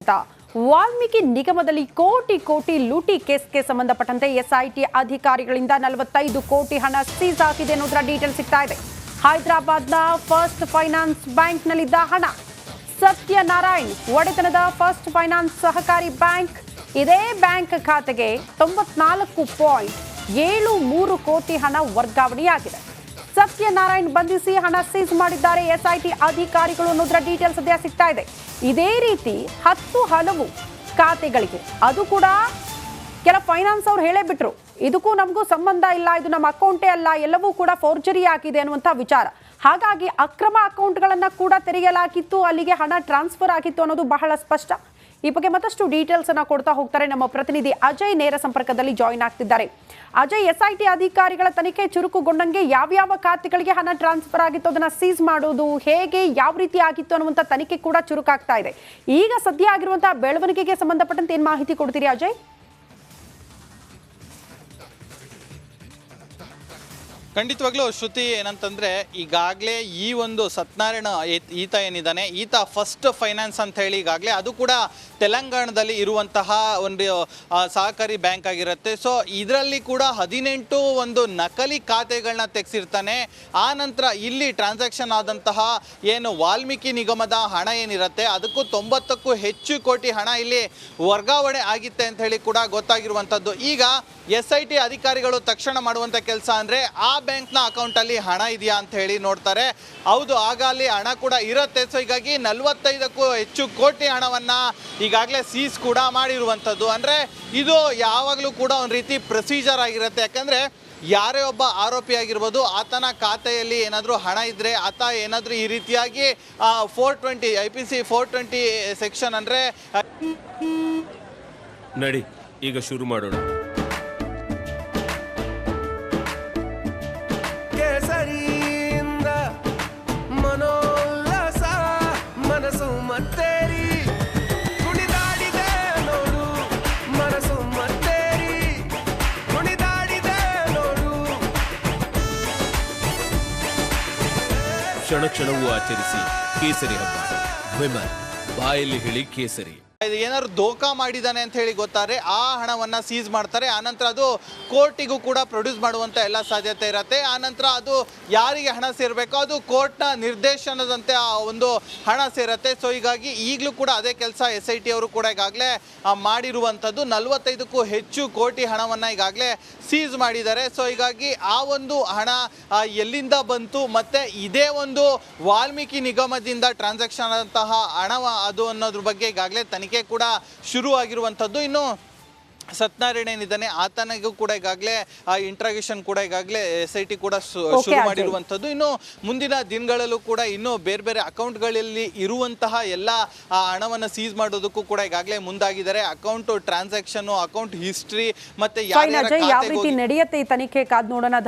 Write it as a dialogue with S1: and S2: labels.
S1: ಅಂತ ವಾಲ್ಮೀಕಿ ನಿಗಮದಲ್ಲಿ ಕೋಟಿ ಕೋಟಿ ಲೂಟಿ ಕೇಸ್ಗೆ ಸಂಬಂಧಪಟ್ಟಂತೆ ಎಸ್ಐಟಿ ಅಧಿಕಾರಿಗಳಿಂದ 45 ಕೋಟಿ ಹಣ ಸೀಸ್ ಆಗಿದೆ ಅನ್ನೋದರ ಡೀಟೇಲ್ ಸಿಗ್ತಾ ಇದೆ. ಹೈದರಾಬಾದ್ನ ಫಸ್ಟ್ ಫೈನಾನ್ಸ್ ಬ್ಯಾಂಕ್ನಲ್ಲಿದ್ದ ಹಣ ಸತ್ಯನಾರಾಯಣ್ ಒಡೆತನದ ಫಸ್ಟ್ ಫೈನಾನ್ಸ್ ಸಹಕಾರಿ ಬ್ಯಾಂಕ್, ಇದೇ ಬ್ಯಾಂಕ್ ಖಾತೆಗೆ 94.73 ಕೋಟಿ ಹಣ ವರ್ಗಾವಣೆಯಾಗಿದೆ. ಸತ್ಯನಾರಾಯಣ್ ಬಂಧಿಸಿ ಹಣ ಸೀಸ್ ಮಾಡಿದ್ದಾರೆ ಎಸ್ಐಟಿ ಅಧಿಕಾರಿಗಳು ಅನ್ನೋದರ ಡೀಟೇಲ್ ಸದ್ಯ ಸಿಗ್ತಾ ಇದೆ. ಇದೇ ರೀತಿ 10 ಹಲವು ಖಾತೆಗಳಿಗೆ, ಅದು ಕೂಡ ಕೆಲ ಫೈನಾನ್ಸ್ ಅವ್ರು ಹೇಳೇ ಬಿಟ್ರು, ಇದಕ್ಕೂ ನಮಗೂ ಸಂಬಂಧ ಇಲ್ಲ, ಇದು ನಮ್ಮ ಅಕೌಂಟೇ ಅಲ್ಲ, ಎಲ್ಲವೂ ಕೂಡ ಫೋರ್ಜರಿ ಆಗಿದೆ ಅನ್ನುವಂಥ ವಿಚಾರ. ಹಾಗಾಗಿ ಅಕ್ರಮ ಅಕೌಂಟ್ಗಳನ್ನ ಕೂಡ ತೆರೆಯಲಾಗಿತ್ತು, ಅಲ್ಲಿಗೆ ಹಣ ಟ್ರಾನ್ಸ್ಫರ್ ಆಗಿತ್ತು ಅನ್ನೋದು ಬಹಳ ಸ್ಪಷ್ಟ. ಈ ಬಗ್ಗೆ ಮತ್ತಷ್ಟು ಡೀಟೇಲ್ಸ್ ಅನ್ನ ಕೊಡ್ತಾ ಹೋಗ್ತಾರೆ ನಮ್ಮ ಪ್ರತಿನಿಧಿ ಅಜಯ್, ನೇರ ಸಂಪರ್ಕದಲ್ಲಿ ಜಾಯಿನ್ ಆಗ್ತಿದ್ದಾರೆ. ಅಜಯ್, ಎಸ್ಐಟಿ ಅಧಿಕಾರಿಗಳ ತನಿಖೆ ಚುರುಕುಗೊಂಡಂಗೆ ಯಾವ್ಯಾವ ಖಾತೆಗಳಿಗೆ ಹಣ ಟ್ರಾನ್ಸ್ಫರ್ ಆಗಿತ್ತು, ಅದನ್ನ ಸೀಸ್ ಮಾಡೋದು ಹೇಗೆ, ಯಾವ ರೀತಿ ಆಗಿತ್ತು ಅನ್ನುವಂಥ ತನಿಖೆ ಕೂಡ ಚುರುಕಾಗ್ತಾ ಇದೆ. ಈಗ ಸದ್ಯ ಆಗಿರುವಂತಹ ಬೆಳವಣಿಗೆಗೆ ಸಂಬಂಧಪಟ್ಟಂತೆ ಏನ್ ಮಾಹಿತಿ ಕೊಡ್ತೀರಿ ಅಜಯ್?
S2: ಖಂಡಿತವಾಗ್ಲೂ ಶ್ರುತಿ, ಏನಂತಂದ್ರೆ ಈಗಾಗಲೇ ಈ ಒಂದು ಸತ್ಯನಾರಾಯಣ ಈತ ಏನಿದ್ದಾನೆ, ಈತ ಫಸ್ಟ್ ಫೈನಾನ್ಸ್ ಅಂತ ಹೇಳಿ ಈಗಾಗಲೇ ಅದು ಕೂಡ ತೆಲಂಗಾಣದಲ್ಲಿ ಇರುವಂತಹ ಒಂದು ಸಹಕಾರಿ ಬ್ಯಾಂಕ್ ಆಗಿರುತ್ತೆ. ಸೊ ಇದರಲ್ಲಿ ಕೂಡ 18 ಒಂದು ನಕಲಿ ಖಾತೆಗಳನ್ನ ತೆಗೆಸಿರ್ತಾನೆ. ಆ ನಂತರ ಇಲ್ಲಿ ಟ್ರಾನ್ಸಾಕ್ಷನ್ ಆದಂತಹ ಏನು ವಾಲ್ಮೀಕಿ ನಿಗಮದ ಹಣ ಏನಿರುತ್ತೆ ಅದಕ್ಕೂ 90ಕ್ಕೂ ಹೆಚ್ಚು ಕೋಟಿ ಹಣ ಇಲ್ಲಿ ವರ್ಗಾವಣೆ ಆಗಿತ್ತೆ ಅಂತ ಹೇಳಿ ಕೂಡ ಗೊತ್ತಾಗಿರುವಂಥದ್ದು. ಈಗ SIT ಅಧಿಕಾರಿಗಳು ತಕ್ಷಣ ಮಾಡುವಂಥ ಕೆಲಸ ಅಂದರೆ ಆ ಬ್ಯಾಂಕ್ನ ಅಕೌಂಟಲ್ಲಿ ಹಣ ಇದೆಯಾ ಅಂತ ಹೇಳಿ ನೋಡ್ತಾರೆ. ಹೌದು, ಆಗ ಅಲ್ಲಿ ಹಣ ಕೂಡ ಇರುತ್ತೆ. ಸೊ ಹೀಗಾಗಿ 45ಕ್ಕೂ ಹೆಚ್ಚು ಕೋಟಿ ಹಣವನ್ನು ಈಗಾಗಲೇ ಸೀಸ್ ಕೂಡ ಮಾಡಿರುವಂಥದ್ದು. ಅಂದರೆ ಇದು ಯಾವಾಗಲೂ ಕೂಡ ಒಂದು ರೀತಿ ಪ್ರೊಸೀಜರ್ ಆಗಿರುತ್ತೆ. ಯಾಕಂದರೆ ಯಾರೇ ಒಬ್ಬ ಆರೋಪಿ ಆಗಿರ್ಬೋದು, ಆತನ ಖಾತೆಯಲ್ಲಿ ಏನಾದರೂ ಹಣ ಇದ್ದರೆ ಆತ ಏನಾದರೂ ಈ ರೀತಿಯಾಗಿ 420 IPC 420 ಸೆಕ್ಷನ್ ಅಂದರೆ
S3: ನಡಿ ಈಗ ಶುರು ಮಾಡೋಣ.
S4: ಕೇಸರಿಯಿಂದ ಮನೋಲ್ಲಾಸ ಮನಸ್ಸು ಮತ್ತೇರಿ ಕುಣಿದಾಡಿದೆ ನೋಡು, ಮನಸ್ಸು ಮತ್ತೇರಿ ಕುಣಿದಾಡಿದೆ ನೋಡು.
S3: ಕ್ಷಣ ಕ್ಷಣವೂ ಆಚರಿಸಿ ಕೇಸರಿ ಹಬ್ಬ. ವಿಮಲ್ ಬಾಯಲ್ಲಿ ಹೇಳಿ ಕೇಸರಿ.
S2: ಏನಾದ್ರು ದೋಖಾ ಮಾಡಿದ್ದಾನೆ ಅಂತ ಹೇಳಿ ಗೊತ್ತಾರೆ, ಆ ಹಣವನ್ನು ಸೀಸ್ ಮಾಡ್ತಾರೆ. ಆನಂತರ ಅದು ಕೋರ್ಟಿಗೂ ಕೂಡ ಪ್ರೊಡ್ಯೂಸ್ ಮಾಡುವಂಥ ಎಲ್ಲ ಸಾಧ್ಯತೆ ಇರುತ್ತೆ. ಆನಂತರ ಅದು ಯಾರಿಗೆ ಹಣ ಸೇರಬೇಕೋ ಅದು ಕೋರ್ಟ್ನ ನಿರ್ದೇಶನದಂತೆ ಆ ಒಂದು ಹಣ ಸೇರುತ್ತೆ. ಸೊ ಹೀಗಾಗಿ ಈಗಲೂ ಕೂಡ ಅದೇ ಕೆಲಸ SIT ಅವರು ಕೂಡ ಈಗಾಗಲೇ ಮಾಡಿರುವಂಥದ್ದು. 45ಕ್ಕೂ ಹೆಚ್ಚು ಕೋಟಿ ಹಣವನ್ನು ಈಗಾಗಲೇ ಸೀಸ್ ಮಾಡಿದ್ದಾರೆ. ಸೊ ಹೀಗಾಗಿ ಆ ಒಂದು ಹಣ ಎಲ್ಲಿಂದ ಬಂತು, ಮತ್ತು ಇದೇ ಒಂದು ವಾಲ್ಮೀಕಿ ನಿಗಮದಿಂದ ಟ್ರಾನ್ಸಾಕ್ಷನ್ ಆದಂತಹ ಹಣ ಅದು ಅನ್ನೋದ್ರ ಬಗ್ಗೆ ಈಗಾಗಲೇ ತನಿಖೆ ಕೂಡ ಶುರು ಆಗಿರುವಂಥದ್ದು. ಇನ್ನು ಸತ್ಯನಾರಾಯಣ ಏನಿದ್ದಾನೆ ಆತನಿಗೂ ಕೂಡ ಈಗಾಗಲೇ ಆ ಇಂಟ್ರಾಗೇಷನ್ ಕೂಡ ಈಗಾಗಲೇ SIT ಕೂಡ ಶುರು ಮಾಡಿರುವಂಥದ್ದು. ಇನ್ನು ಮುಂದಿನ ದಿನಗಳಲ್ಲೂ ಕೂಡ ಇನ್ನೂ ಬೇರೆ ಬೇರೆ ಅಕೌಂಟ್ಗಳಲ್ಲಿ ಇರುವಂತಹ ಎಲ್ಲ ಹಣವನ್ನು ಸೀಸ್ ಮಾಡೋದಕ್ಕೂ ಕೂಡ ಈಗಾಗಲೇ ಮುಂದಾಗಿದ್ದಾರೆ. ಅಕೌಂಟ್ ಟ್ರಾನ್ಸಾಕ್ಷನ್, ಅಕೌಂಟ್ ಹಿಸ್ಟ್ರಿ, ಮತ್ತೆ ಯಾವ ರೀತಿ
S1: ನಡೆಯುತ್ತೆ ಈ ತನಿಖೆ ಕಾದ್ ನೋಡೋಣ.